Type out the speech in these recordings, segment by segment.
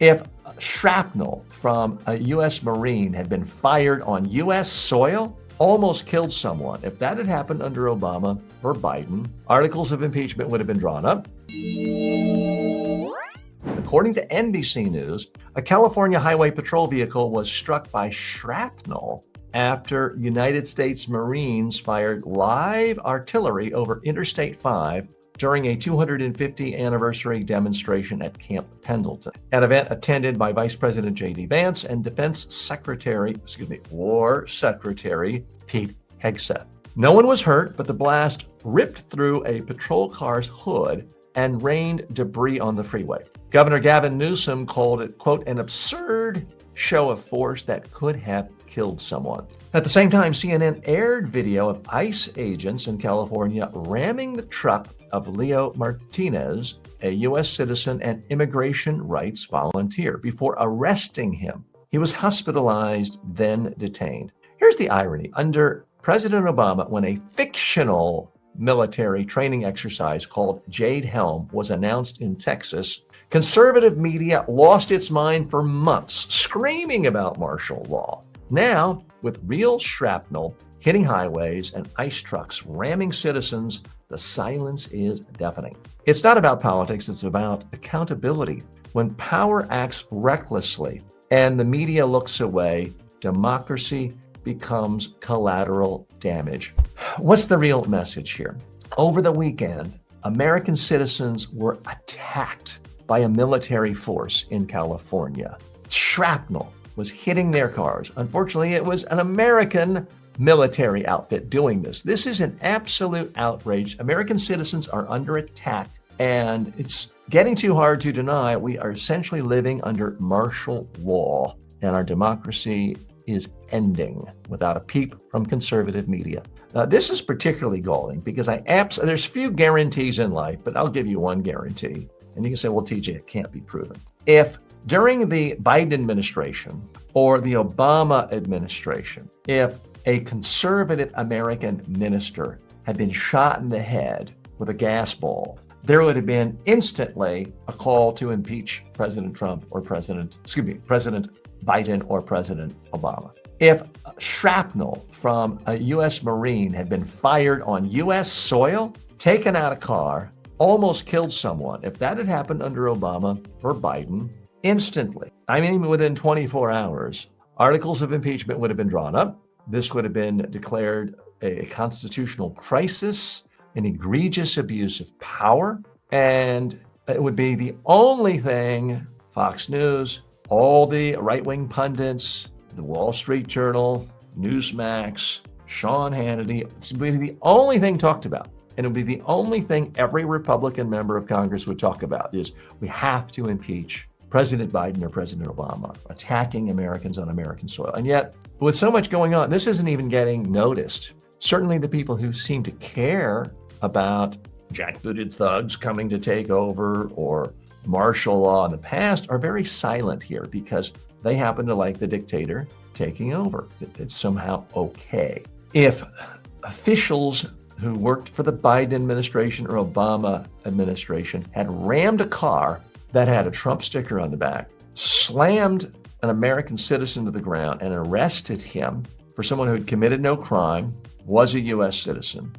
If shrapnel from a U.S. Marine had been fired on U.S. soil, almost killed someone. If that had happened under Obama or Biden, articles of impeachment would have been drawn up. According to NBC News, a California Highway Patrol vehicle was struck by shrapnel after United States Marines fired live artillery over Interstate 5 during a 250th anniversary demonstration at Camp Pendleton, an event attended by Vice President J.D. Vance and War Secretary Pete Hegseth. No one was hurt, but the blast ripped through a patrol car's hood and rained debris on the freeway. Governor Gavin Newsom called it, quote, an absurd show of force that could have killed someone. At the same time, CNN aired video of ICE agents in California ramming the truck of Leo Martinez, a U.S. citizen and immigration rights volunteer, before arresting him. He was hospitalized, then detained. Here's the irony. Under President Obama, when a fictional military training exercise called Jade Helm was announced in Texas, conservative media lost its mind for months, screaming about martial law. Now, with real shrapnel hitting highways and ICE trucks ramming citizens, the silence is deafening. It's not about politics, it's about accountability. When power acts recklessly and the media looks away, democracy becomes collateral damage. What's the real message here? Over the weekend, American citizens were attacked by a military force in California. Shrapnel was hitting their cars. Unfortunately, it was an American military outfit doing this. This is an absolute outrage. American citizens are under attack, and it's getting too hard to deny we are essentially living under martial law, and our democracy is ending without a peep from conservative media. This is particularly galling because there's few guarantees in life, but I'll give you one guarantee. And you can say, well, TJ, it can't be proven. If during the Biden administration or the Obama administration, if a conservative American minister had been shot in the head with a gas ball, there would have been instantly a call to impeach President Trump or President Biden or President Obama. If shrapnel from a U.S. Marine had been fired on U.S. soil, taken out a car, almost killed someone, if that had happened under Obama or Biden, instantly, within 24 hours, articles of impeachment would have been drawn up. This would have been declared a constitutional crisis, an egregious abuse of power, and it would be the only thing Fox News, all the right-wing pundits, the Wall Street Journal, Newsmax, Sean Hannity, it's going to be the only thing talked about. And it would be the only thing every Republican member of Congress would talk about is we have to impeach President Biden or President Obama, attacking Americans on American soil. And yet, with so much going on, this isn't even getting noticed. Certainly the people who seem to care about jackbooted thugs coming to take over or martial law in the past are very silent here because they happen to like the dictator taking over. It's somehow okay. If officials who worked for the Biden administration or Obama administration had rammed a car that had a Trump sticker on the back, slammed an American citizen to the ground and arrested him for someone who had committed no crime, was a U.S. citizen,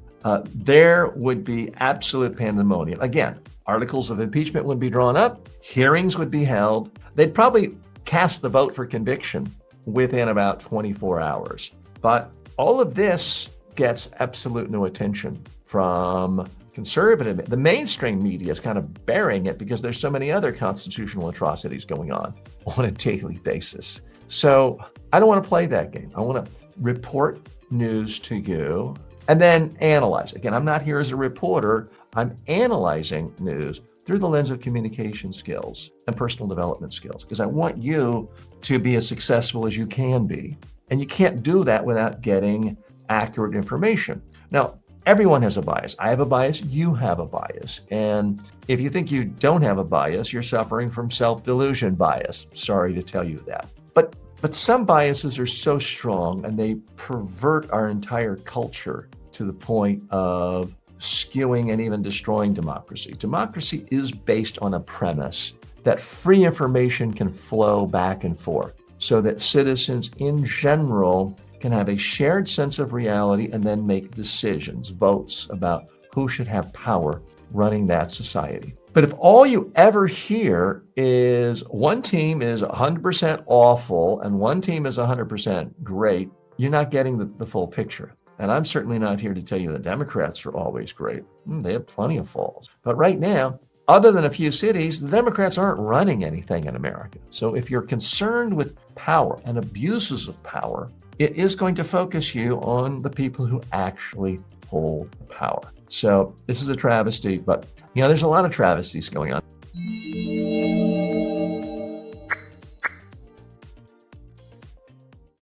there would be absolute pandemonium. Again, articles of impeachment would be drawn up, hearings would be held. They'd probably cast the vote for conviction within about 24 hours. But all of this gets absolute no attention from conservative. The mainstream media is kind of burying it because there's so many other constitutional atrocities going on a daily basis. So I don't want to play that game. I want to report news to you and then analyze. Again, I'm not here as a reporter. I'm analyzing news through the lens of communication skills and personal development skills, because I want you to be as successful as you can be. And you can't do that without getting accurate information. Now, everyone has a bias. I have a bias. You have a bias. And if you think you don't have a bias, you're suffering from self-delusion bias. Sorry to tell you that. But some biases are so strong and they pervert our entire culture to the point of skewing and even destroying democracy. Democracy is based on a premise that free information can flow back and forth so that citizens in general can have a shared sense of reality and then make decisions, votes about who should have power running that society. But if all you ever hear is one team is 100% awful and one team is 100% great, you're not getting the full picture. And I'm certainly not here to tell you the Democrats are always great. They have plenty of faults. But right now, other than a few cities, the Democrats aren't running anything in America. So if you're concerned with power and abuses of power, it is going to focus you on the people who actually hold power. So this is a travesty, but there's a lot of travesties going on.